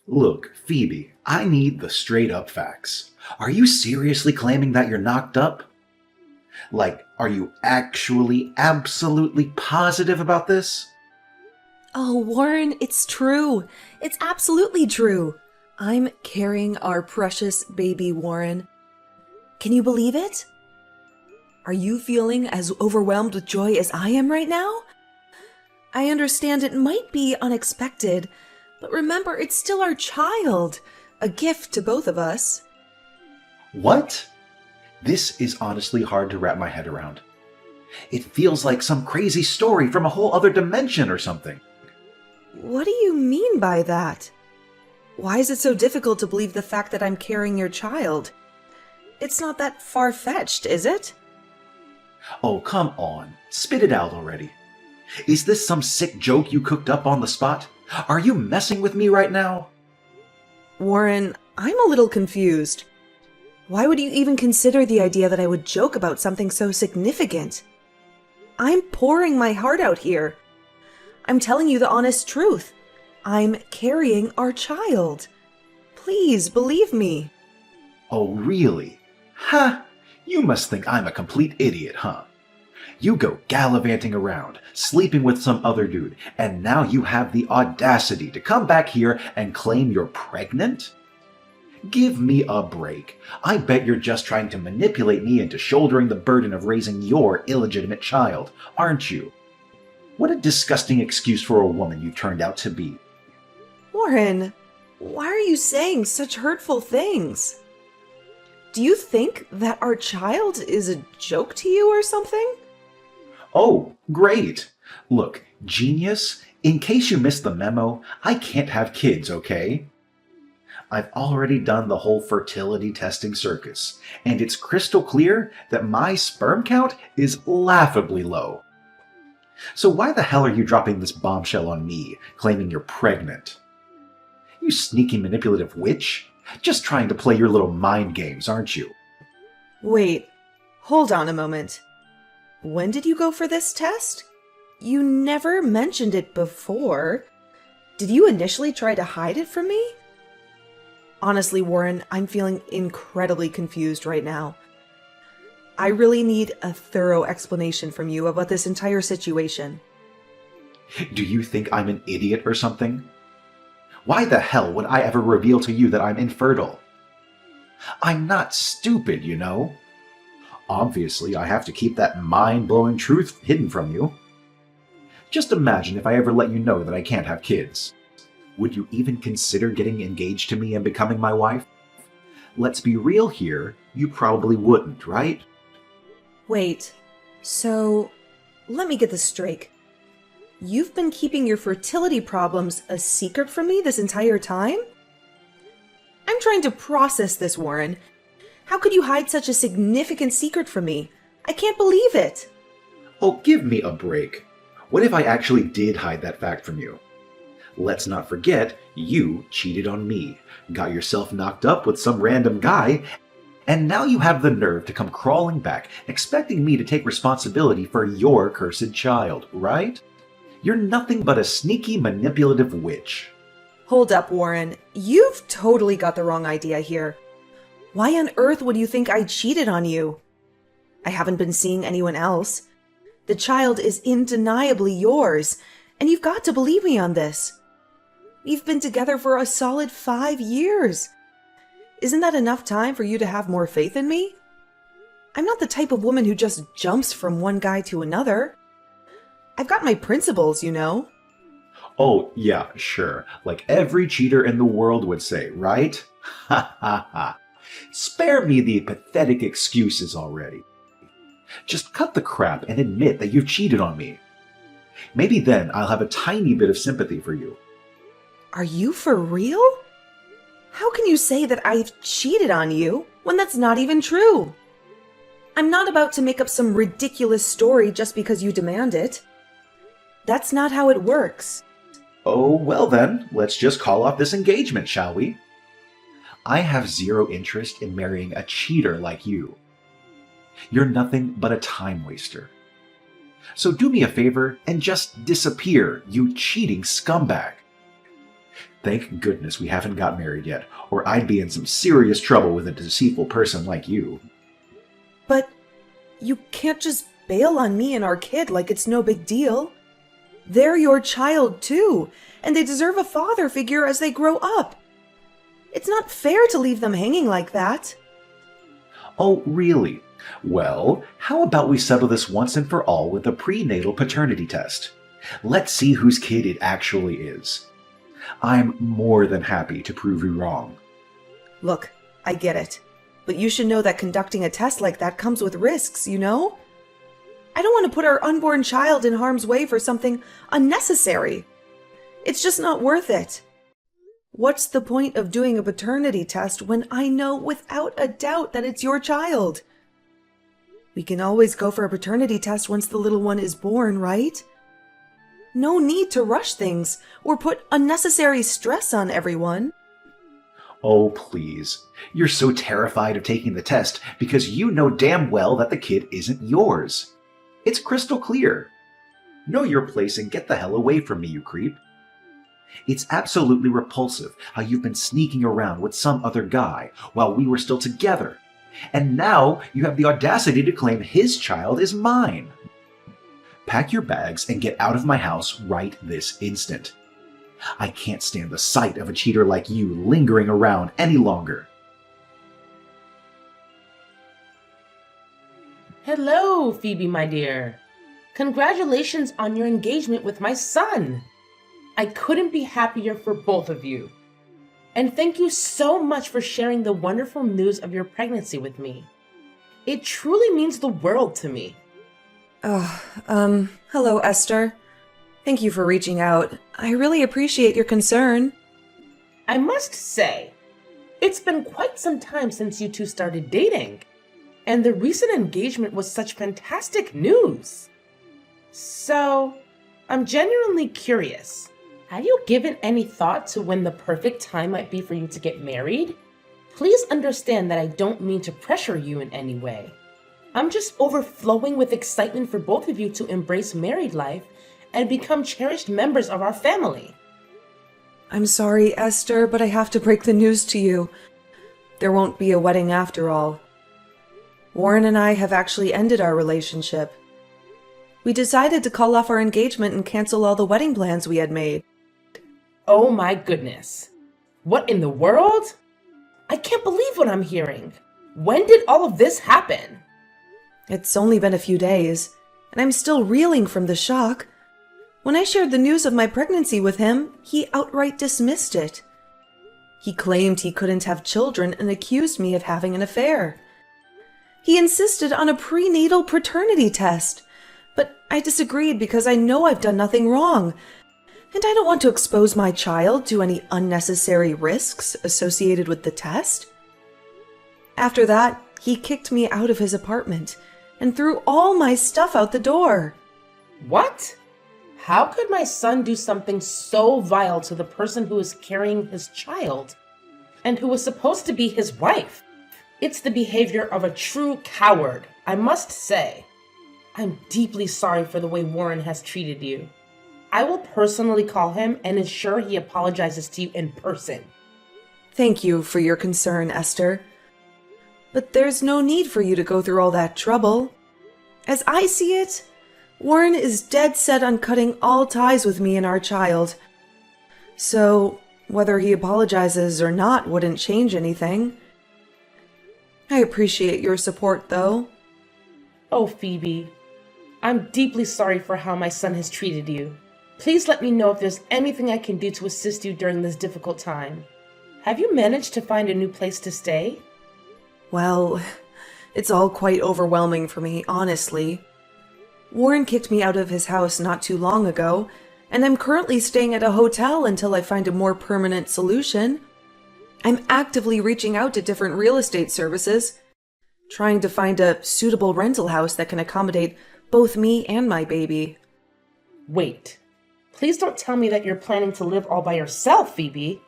Look, Phoebe, I need the straight up facts. Are you seriously claiming that you're knocked up? Like, are you actually absolutely positive about this? Oh, Warren, it's true. It's absolutely true. I'm carrying our precious baby, Warren. Can you believe it? Are you feeling as overwhelmed with joy as I am right now? I understand it might be unexpected, but remember, it's still our child. A gift to both of us. What? This is honestly hard to wrap my head around. It feels like some crazy story from a whole other dimension or something. What do you mean by that? Why is it so difficult to believe the fact that I'm carrying your child? It's not that far-fetched, is it? Oh, come on. Spit it out already. Is this some sick joke you cooked up on the spot? Are you messing with me right now? Warren, I'm a little confused. Why would you even consider the idea that I would joke about something so significant? I'm pouring my heart out here. I'm telling you the honest truth. I'm carrying our child. Please believe me. Oh, really? Ha! You must think I'm a complete idiot, huh? You go gallivanting around, sleeping with some other dude, and now you have the audacity to come back here and claim you're pregnant? Give me a break. I bet you're just trying to manipulate me into shouldering the burden of raising your illegitimate child, aren't you? What a disgusting excuse for a woman you turned out to be. Warren, why are you saying such hurtful things? Do you think that our child is a joke to you or something? Oh, great. Look, genius, in case you missed the memo, I can't have kids, okay? I've already done the whole fertility testing circus, and it's crystal clear that my sperm count is laughably low. So why the hell are you dropping this bombshell on me, claiming you're pregnant? You sneaky manipulative witch? Just trying to play your little mind games, aren't you? Wait, hold on a moment. When did you go for this test? You never mentioned it before. Did you initially try to hide it from me? Honestly, Warren, I'm feeling incredibly confused right now. I really need a thorough explanation from you about this entire situation. Do you think I'm an idiot or something? Why the hell would I ever reveal to you that I'm infertile? I'm not stupid, you know. Obviously, I have to keep that mind-blowing truth hidden from you. Just imagine if I ever let you know that I can't have kids. Would you even consider getting engaged to me and becoming my wife? Let's be real here, you probably wouldn't, right? Wait, so let me get this straight. You've been keeping your fertility problems a secret from me this entire time? I'm trying to process this, Warren. How could you hide such a significant secret from me? I can't believe it. Oh, give me a break. What if I actually did hide that fact from you? Let's not forget, you cheated on me, got yourself knocked up with some random guy, and now you have the nerve to come crawling back, expecting me to take responsibility for your cursed child, right? You're nothing but a sneaky, manipulative witch. Hold up, Warren. You've totally got the wrong idea here. Why on earth would you think I cheated on you? I haven't been seeing anyone else. The child is undeniably yours, and you've got to believe me on this. We've been together for a solid 5 years. Isn't that enough time for you to have more faith in me? I'm not the type of woman who just jumps from one guy to another. I've got my principles, you know. Oh, yeah, sure. Like every cheater in the world would say, right? Ha ha ha. Spare me the pathetic excuses already. Just cut the crap and admit that you've cheated on me. Maybe then I'll have a tiny bit of sympathy for you. Are you for real? How can you say that I've cheated on you when that's not even true? I'm not about to make up some ridiculous story just because you demand it. That's not how it works. Oh, well then, let's just call off this engagement, shall we? I have zero interest in marrying a cheater like you. You're nothing but a time waster. So do me a favor and just disappear, you cheating scumbag. Thank goodness we haven't got married yet, or I'd be in some serious trouble with a deceitful person like you. But you can't just bail on me and our kid like it's no big deal. They're your child too, and they deserve a father figure as they grow up. It's not fair to leave them hanging like that. Oh, really? Well, how about we settle this once and for all with a prenatal paternity test? Let's see whose kid it actually is. I'm more than happy to prove you wrong. Look, I get it. But you should know that conducting a test like that comes with risks, you know? I don't want to put our unborn child in harm's way for something unnecessary. It's just not worth it. What's the point of doing a paternity test when I know without a doubt that it's your child? We can always go for a paternity test once the little one is born, right? No need to rush things or put unnecessary stress on everyone. Oh, please. You're so terrified of taking the test because you know damn well that the kid isn't yours. It's crystal clear. Know your place and get the hell away from me, you creep. It's absolutely repulsive how you've been sneaking around with some other guy while we were still together. And now you have the audacity to claim his child is mine. Pack your bags and get out of my house right this instant. I can't stand the sight of a cheater like you lingering around any longer. Hello, Phoebe, my dear. Congratulations on your engagement with my son. I couldn't be happier for both of you. And thank you so much for sharing the wonderful news of your pregnancy with me. It truly means the world to me. Hello, Esther. Thank you for reaching out. I really appreciate your concern. I must say, it's been quite some time since you two started dating, and the recent engagement was such fantastic news. So, I'm genuinely curious. Have you given any thought to when the perfect time might be for you to get married? Please understand that I don't mean to pressure you in any way. I'm just overflowing with excitement for both of you to embrace married life and become cherished members of our family. I'm sorry, Esther, but I have to break the news to you. There won't be a wedding after all. Warren and I have actually ended our relationship. We decided to call off our engagement and cancel all the wedding plans we had made. Oh my goodness. What in the world? I can't believe what I'm hearing. When did all of this happen? It's only been a few days, and I'm still reeling from the shock. When I shared the news of my pregnancy with him, he outright dismissed it. He claimed he couldn't have children and accused me of having an affair. He insisted on a prenatal paternity test, but I disagreed because I know I've done nothing wrong, and I don't want to expose my child to any unnecessary risks associated with the test. After that, he kicked me out of his apartment and threw all my stuff out the door. What? How could my son do something so vile to the person who is carrying his child and who was supposed to be his wife? It's the behavior of a true coward, I must say. I'm deeply sorry for the way Warren has treated you. I will personally call him and ensure he apologizes to you in person. Thank you for your concern, Esther. But there's no need for you to go through all that trouble. As I see it, Warren is dead set on cutting all ties with me and our child. So, whether he apologizes or not wouldn't change anything. I appreciate your support, though. Oh, Phoebe, I'm deeply sorry for how my son has treated you. Please let me know if there's anything I can do to assist you during this difficult time. Have you managed to find a new place to stay? Well, it's all quite overwhelming for me, honestly. Warren kicked me out of his house not too long ago, and I'm currently staying at a hotel until I find a more permanent solution. I'm actively reaching out to different real estate services, trying to find a suitable rental house that can accommodate both me and my baby. Wait, please don't tell me that you're planning to live all by yourself, Phoebe.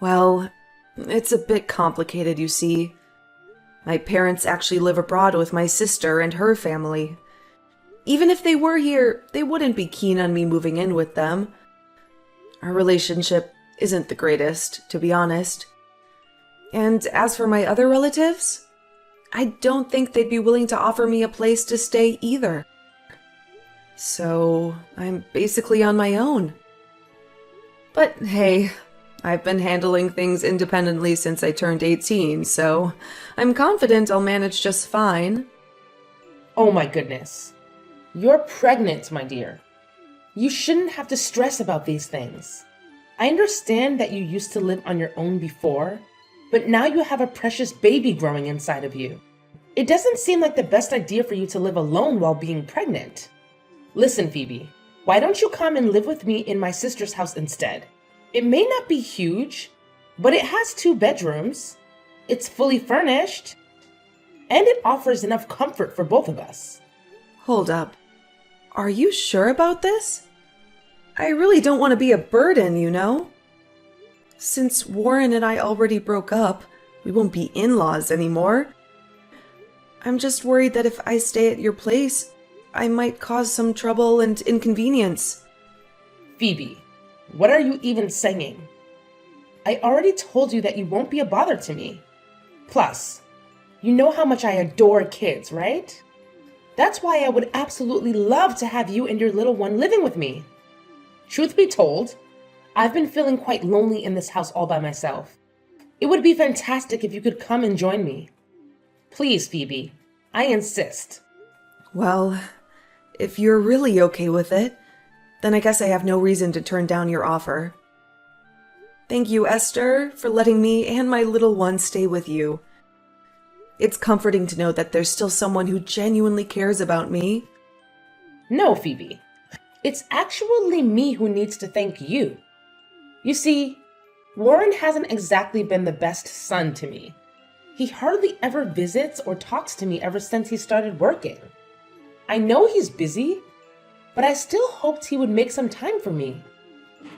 Well, it's a bit complicated, you see. My parents actually live abroad with my sister and her family. Even if they were here, they wouldn't be keen on me moving in with them. Our relationship isn't the greatest, to be honest. And as for my other relatives, I don't think they'd be willing to offer me a place to stay either. So I'm basically on my own. But hey, I've been handling things independently since I turned 18, so I'm confident I'll manage just fine. Oh my goodness. You're pregnant, my dear. You shouldn't have to stress about these things. I understand that you used to live on your own before, but now you have a precious baby growing inside of you. It doesn't seem like the best idea for you to live alone while being pregnant. Listen, Phoebe, why don't you come and live with me in my sister's house instead? It may not be huge, but it has 2 bedrooms. It's fully furnished, and it offers enough comfort for both of us. Hold up. Are you sure about this? I really don't want to be a burden, you know? Since Warren and I already broke up, we won't be in-laws anymore. I'm just worried that if I stay at your place, I might cause some trouble and inconvenience. Phoebe, what are you even saying? I already told you that you won't be a bother to me. Plus, you know how much I adore kids, right? That's why I would absolutely love to have you and your little one living with me. Truth be told, I've been feeling quite lonely in this house all by myself. It would be fantastic if you could come and join me. Please, Phoebe, I insist. Well, if you're really okay with it, then I guess I have no reason to turn down your offer. Thank you, Esther, for letting me and my little one stay with you. It's comforting to know that there's still someone who genuinely cares about me. No, Phoebe. It's actually me who needs to thank you. You see, Warren hasn't exactly been the best son to me. He hardly ever visits or talks to me ever since he started working. I know he's busy, but I still hoped he would make some time for me.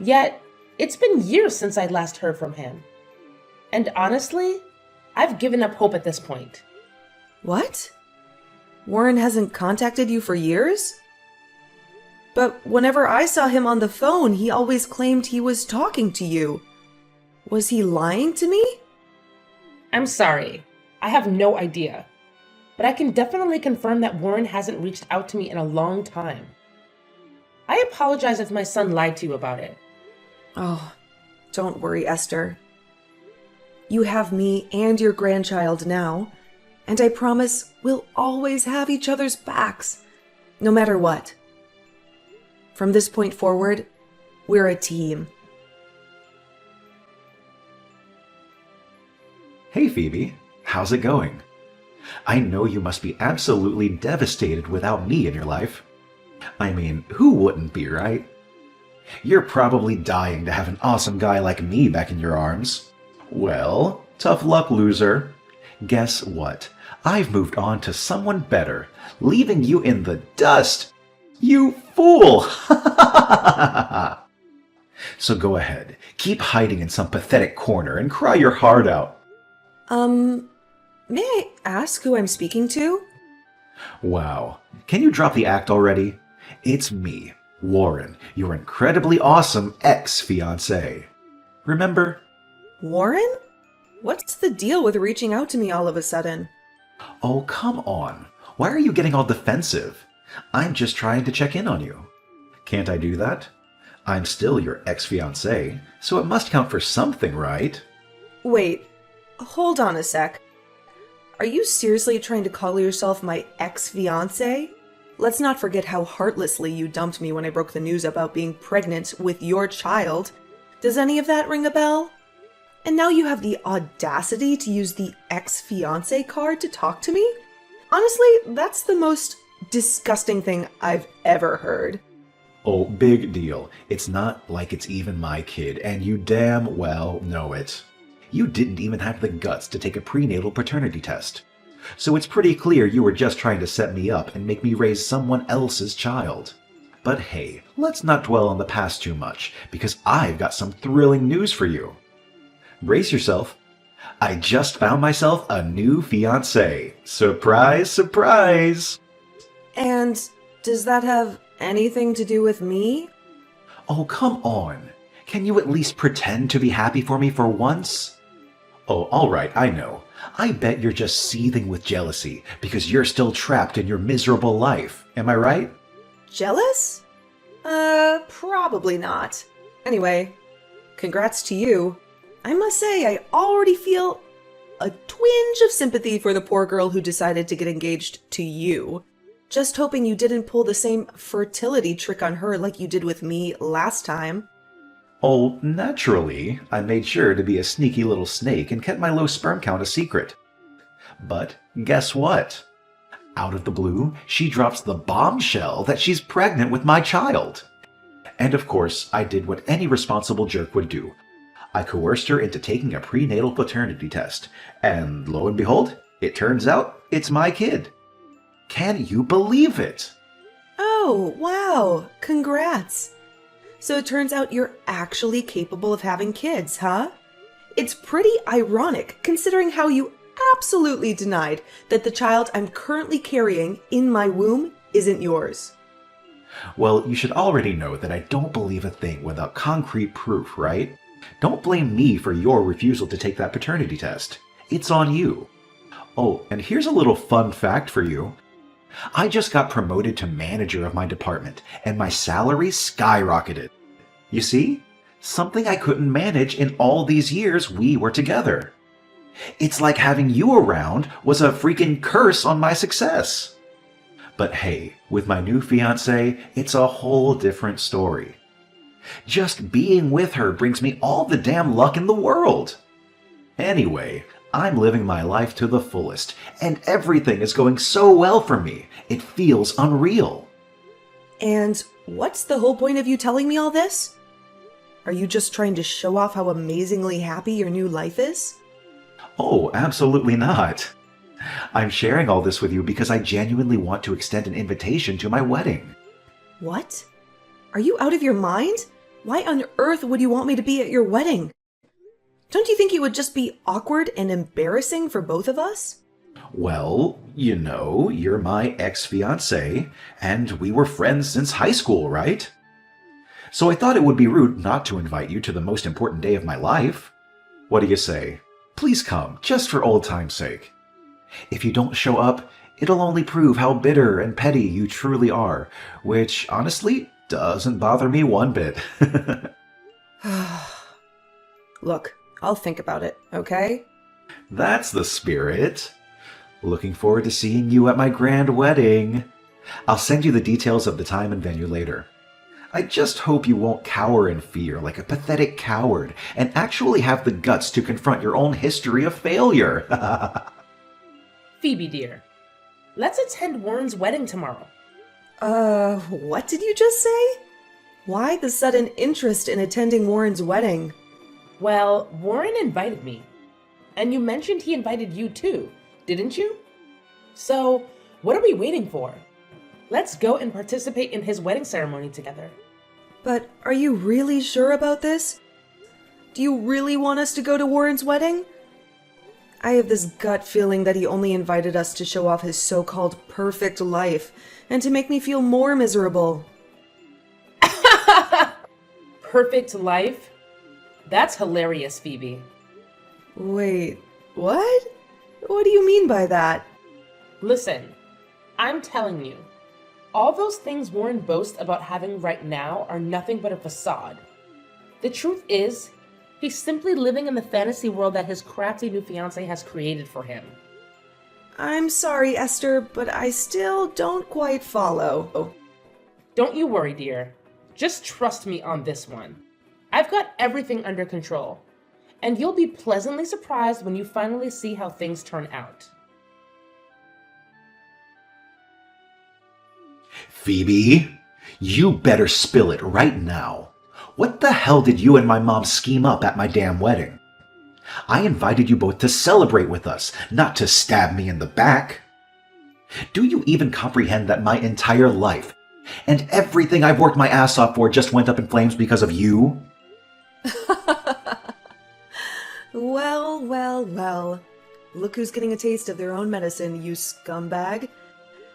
Yet, it's been years since I last heard from him. And honestly, I've given up hope at this point. What? Warren hasn't contacted you for years? But whenever I saw him on the phone, he always claimed he was talking to you. Was he lying to me? I'm sorry. I have no idea. But I can definitely confirm that Warren hasn't reached out to me in a long time. I apologize if my son lied to you about it. Oh, don't worry, Esther. You have me and your grandchild now, and I promise we'll always have each other's backs, no matter what. From this point forward, we're a team. Hey, Phoebe. How's it going? I know you must be absolutely devastated without me in your life. I mean, who wouldn't be, right? You're probably dying to have an awesome guy like me back in your arms. Well, tough luck, loser. Guess what? I've moved on to someone better, leaving you in the dust. You fool! So go ahead, keep hiding in some pathetic corner and cry your heart out. May I ask who I'm speaking to? Wow, can you drop the act already? It's me, Warren, your incredibly awesome ex-fiancé. Remember? Warren? What's the deal with reaching out to me all of a sudden? Oh, come on. Why are you getting all defensive? I'm just trying to check in on you. Can't I do that? I'm still your ex-fiancé, so it must count for something, right? Wait, hold on a sec. Are you seriously trying to call yourself my ex-fiancé? Let's not forget how heartlessly you dumped me when I broke the news about being pregnant with your child. Does any of that ring a bell? And now you have the audacity to use the ex-fiancé card to talk to me? Honestly, that's the most disgusting thing I've ever heard. Oh, big deal. It's not like it's even my kid, and you damn well know it. You didn't even have the guts to take a prenatal paternity test. So it's pretty clear you were just trying to set me up and make me raise someone else's child. But hey, let's not dwell on the past too much, because I've got some thrilling news for you. Brace yourself. I just found myself a new fiancé. Surprise, surprise! And does that have anything to do with me? Oh, come on. Can you at least pretend to be happy for me for once? Oh, all right, I know. I bet you're just seething with jealousy because you're still trapped in your miserable life. Am I right? Jealous? Probably not. Anyway, congrats to you. I must say, I already feel a twinge of sympathy for the poor girl who decided to get engaged to you. Just hoping you didn't pull the same fertility trick on her like you did with me last time. Oh, naturally, I made sure to be a sneaky little snake and kept my low sperm count a secret. But guess what? Out of the blue, she drops the bombshell that she's pregnant with my child. And of course, I did what any responsible jerk would do. I coerced her into taking a prenatal paternity test, and lo and behold, it turns out it's my kid. Can you believe it? Oh, wow. Congrats. So it turns out you're actually capable of having kids, huh? It's pretty ironic considering how you absolutely denied that the child I'm currently carrying in my womb isn't yours. Well, you should already know that I don't believe a thing without concrete proof, right? Don't blame me for your refusal to take that paternity test. It's on you. Oh, and here's a little fun fact for you. I just got promoted to manager of my department, and my salary skyrocketed. You see? Something I couldn't manage in all these years we were together. It's like having you around was a freaking curse on my success. But hey, with my new fiancé, it's a whole different story. Just being with her brings me all the damn luck in the world. Anyway, I'm living my life to the fullest, and everything is going so well for me. It feels unreal. And what's the whole point of you telling me all this? Are you just trying to show off how amazingly happy your new life is? Oh, absolutely not. I'm sharing all this with you because I genuinely want to extend an invitation to my wedding. What? Are you out of your mind? Why on earth would you want me to be at your wedding? Don't you think it would just be awkward and embarrassing for both of us? Well, you know, you're my ex-fiancé, and we were friends since high school, right? So I thought it would be rude not to invite you to the most important day of my life. What do you say? Please come, just for old time's sake. If you don't show up, it'll only prove how bitter and petty you truly are, which, honestly, doesn't bother me one bit. Look, I'll think about it, okay? That's the spirit. Looking forward to seeing you at my grand wedding. I'll send you the details of the time and venue later. I just hope you won't cower in fear like a pathetic coward and actually have the guts to confront your own history of failure. Phoebe, dear, let's attend Warren's wedding tomorrow. What did you just say? Why the sudden interest in attending Warren's wedding? Well, Warren invited me. And you mentioned he invited you too, didn't you? So, what are we waiting for? Let's go and participate in his wedding ceremony together. But are you really sure about this? Do you really want us to go to Warren's wedding? I have this gut feeling that he only invited us to show off his so-called perfect life and to make me feel more miserable. Perfect life? That's hilarious, Phoebe. Wait, what? What do you mean by that? Listen, I'm telling you, all those things Warren boasts about having right now are nothing but a facade. The truth is, he's simply living in the fantasy world that his crafty new fiancé has created for him. I'm sorry, Esther, but I still don't quite follow. Don't you worry, dear. Just trust me on this one. I've got everything under control, and you'll be pleasantly surprised when you finally see how things turn out. Phoebe, you better spill it right now. What the hell did you and my mom scheme up at my damn wedding? I invited you both to celebrate with us, not to stab me in the back. Do you even comprehend that my entire life and everything I've worked my ass off for just went up in flames because of you? Well. Look who's getting a taste of their own medicine, you scumbag.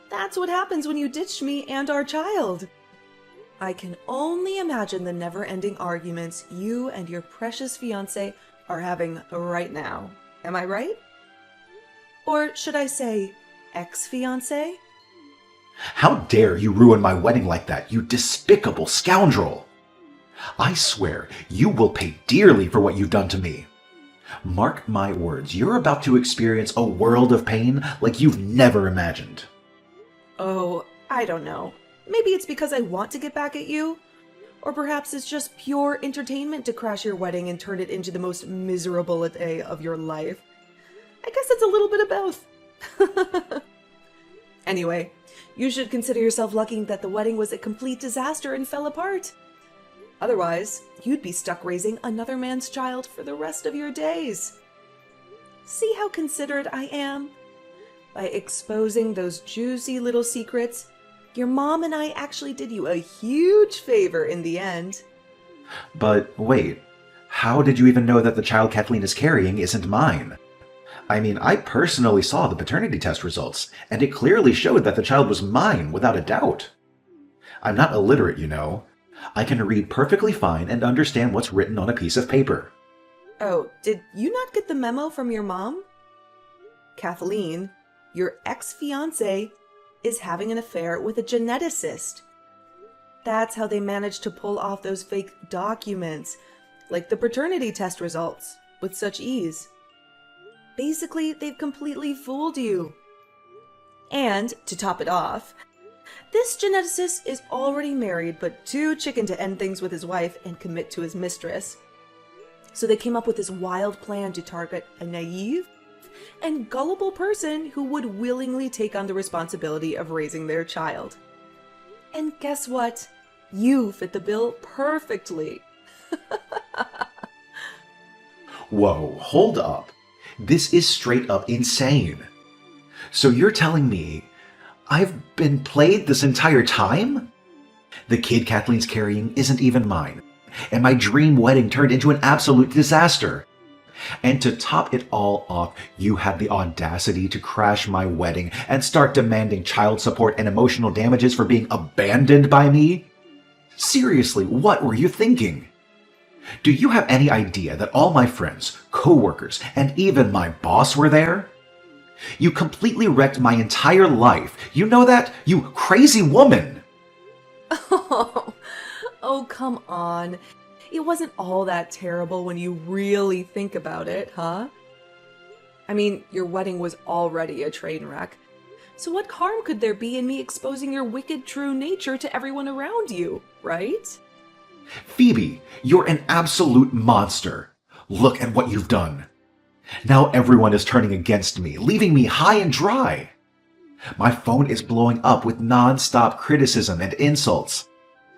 That's what happens when you ditch me and our child. I can only imagine the never-ending arguments you and your precious fiancé are having right now. Am I right? Or should I say, ex-fiancé? How dare you ruin my wedding like that, you despicable scoundrel! I swear you will pay dearly for what you've done to me. Mark my words, you're about to experience a world of pain like you've never imagined. Oh, I don't know. Maybe it's because I want to get back at you. Or perhaps it's just pure entertainment to crash your wedding and turn it into the most miserable day of your life. I guess it's a little bit of both. Anyway, you should consider yourself lucky that the wedding was a complete disaster and fell apart. Otherwise, you'd be stuck raising another man's child for the rest of your days. See how considerate I am? By exposing those juicy little secrets, your mom and I actually did you a huge favor in the end. But wait, how did you even know that the child Kathleen is carrying isn't mine? I mean, I personally saw the paternity test results, and it clearly showed that the child was mine without a doubt. I'm not illiterate, you know. I can read perfectly fine and understand what's written on a piece of paper. Oh, did you not get the memo from your mom? Kathleen, your ex-fiancé, is having an affair with a geneticist. That's how they managed to pull off those fake documents, like the paternity test results, with such ease. Basically, they've completely fooled you. And, to top it off, this geneticist is already married but too chicken to end things with his wife and commit to his mistress. So they came up with this wild plan to target a naive and gullible person who would willingly take on the responsibility of raising their child. And guess what? You fit the bill perfectly. Whoa, hold up. This is straight up insane. So you're telling me I've been played this entire time? The kid Kathleen's carrying isn't even mine, and my dream wedding turned into an absolute disaster. And to top it all off, you had the audacity to crash my wedding and start demanding child support and emotional damages for being abandoned by me? Seriously, what were you thinking? Do you have any idea that all my friends, co-workers, and even my boss were there? You completely wrecked my entire life. You know that, you crazy woman! Oh, come on. It wasn't all that terrible when you really think about it, huh? I mean, your wedding was already a train wreck. So what harm could there be in me exposing your wicked true nature to everyone around you, right? Phoebe, you're an absolute monster. Look at what you've done. Now everyone is turning against me, leaving me high and dry. My phone is blowing up with non-stop criticism and insults.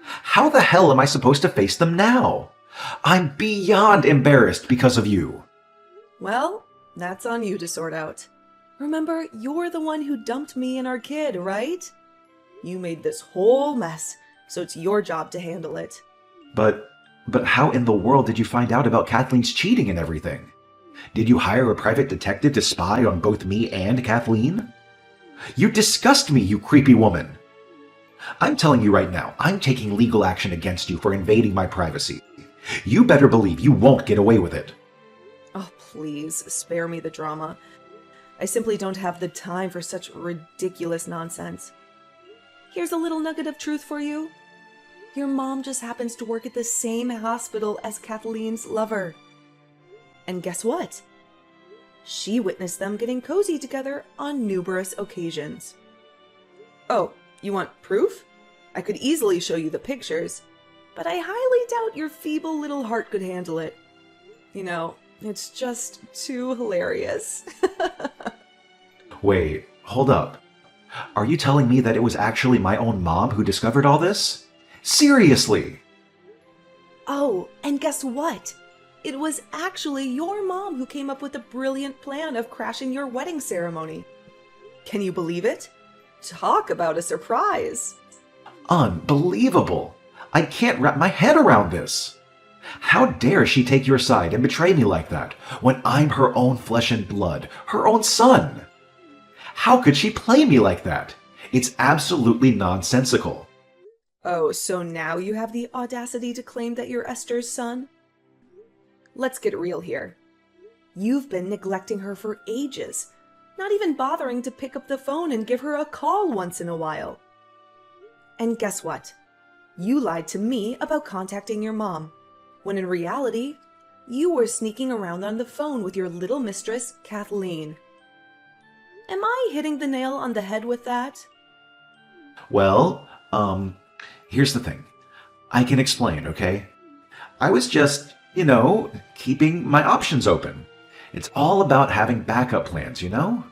How the hell am I supposed to face them now? I'm beyond embarrassed because of you. Well, that's on you to sort out. Remember, you're the one who dumped me and our kid, right? You made this whole mess, so it's your job to handle it. But how in the world did you find out about Kathleen's cheating and everything? Did you hire a private detective to spy on both me and Kathleen? You disgust me, you creepy woman. I'm telling you right now, I'm taking legal action against you for invading my privacy. You better believe you won't get away with it. Oh, please, spare me the drama. I simply don't have the time for such ridiculous nonsense. Here's a little nugget of truth for you. Your mom just happens to work at the same hospital as Kathleen's lover. And guess what? She witnessed them getting cozy together on numerous occasions. Oh, you want proof? I could easily show you the pictures, but I highly doubt your feeble little heart could handle it. You know, it's just too hilarious. Wait, hold up. Are you telling me that it was actually my own mom who discovered all this? Seriously! Oh, and guess what? It was actually your mom who came up with the brilliant plan of crashing your wedding ceremony. Can you believe it? Talk about a surprise. Unbelievable! I can't wrap my head around this. How dare she take your side and betray me like that, when I'm her own flesh and blood, her own son? How could she play me like that? It's absolutely nonsensical. Oh, so now you have the audacity to claim that you're Esther's son? Let's get real here. You've been neglecting her for ages, not even bothering to pick up the phone and give her a call once in a while. And guess what? You lied to me about contacting your mom, when in reality, you were sneaking around on the phone with your little mistress, Kathleen. Am I hitting the nail on the head with that? Well, here's the thing. I can explain, okay? I was just, keeping my options open. It's all about having backup plans, you know?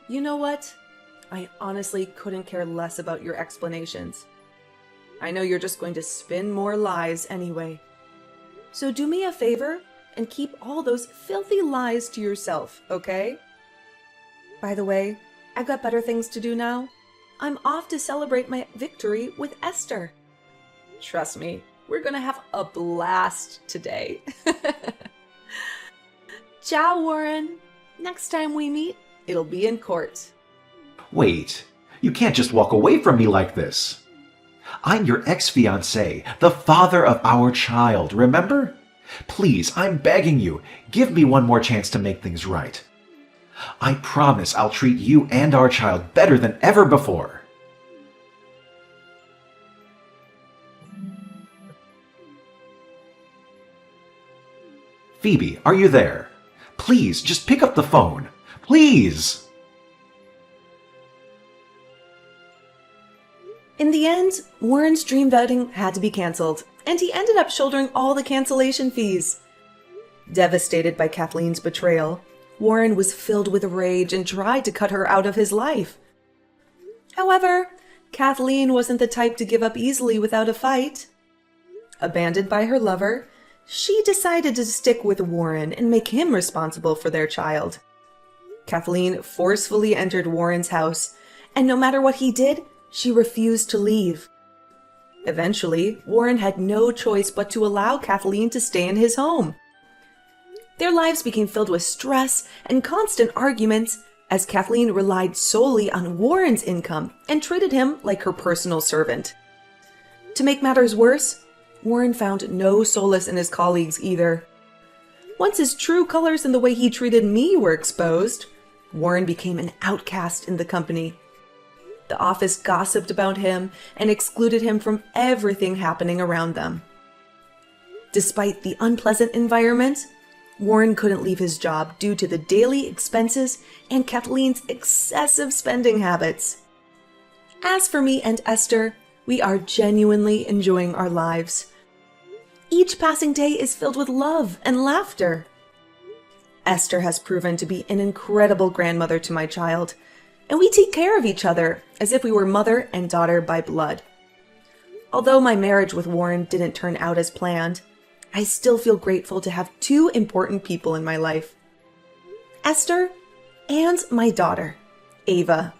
You know what? I honestly couldn't care less about your explanations. I know you're just going to spin more lies anyway. So do me a favor and keep all those filthy lies to yourself, okay? By the way, I've got better things to do now. I'm off to celebrate my victory with Esther. Trust me, we're gonna have a blast today. Ciao, Warren. Next time we meet, it'll be in court. Wait, you can't just walk away from me like this. I'm your ex-fiancé, the father of our child, remember? Please, I'm begging you, give me one more chance to make things right. I promise I'll treat you and our child better than ever before. Phoebe, are you there? Please, just pick up the phone. Please! In the end, Warren's dream wedding had to be cancelled, and he ended up shouldering all the cancellation fees. Devastated by Kathleen's betrayal, Warren was filled with rage and tried to cut her out of his life. However, Kathleen wasn't the type to give up easily without a fight. Abandoned by her lover, she decided to stick with Warren and make him responsible for their child. Kathleen forcefully entered Warren's house, and no matter what he did, she refused to leave. Eventually, Warren had no choice but to allow Kathleen to stay in his home. Their lives became filled with stress and constant arguments as Kathleen relied solely on Warren's income and treated him like her personal servant. To make matters worse, Warren found no solace in his colleagues either. Once his true colors and the way he treated me were exposed, Warren became an outcast in the company. The office gossiped about him and excluded him from everything happening around them. Despite the unpleasant environment, Warren couldn't leave his job due to the daily expenses and Kathleen's excessive spending habits. As for me and Esther, we are genuinely enjoying our lives. Each passing day is filled with love and laughter. Esther has proven to be an incredible grandmother to my child, and we take care of each other as if we were mother and daughter by blood. Although my marriage with Warren didn't turn out as planned, I still feel grateful to have two important people in my life: Esther and my daughter, Ava.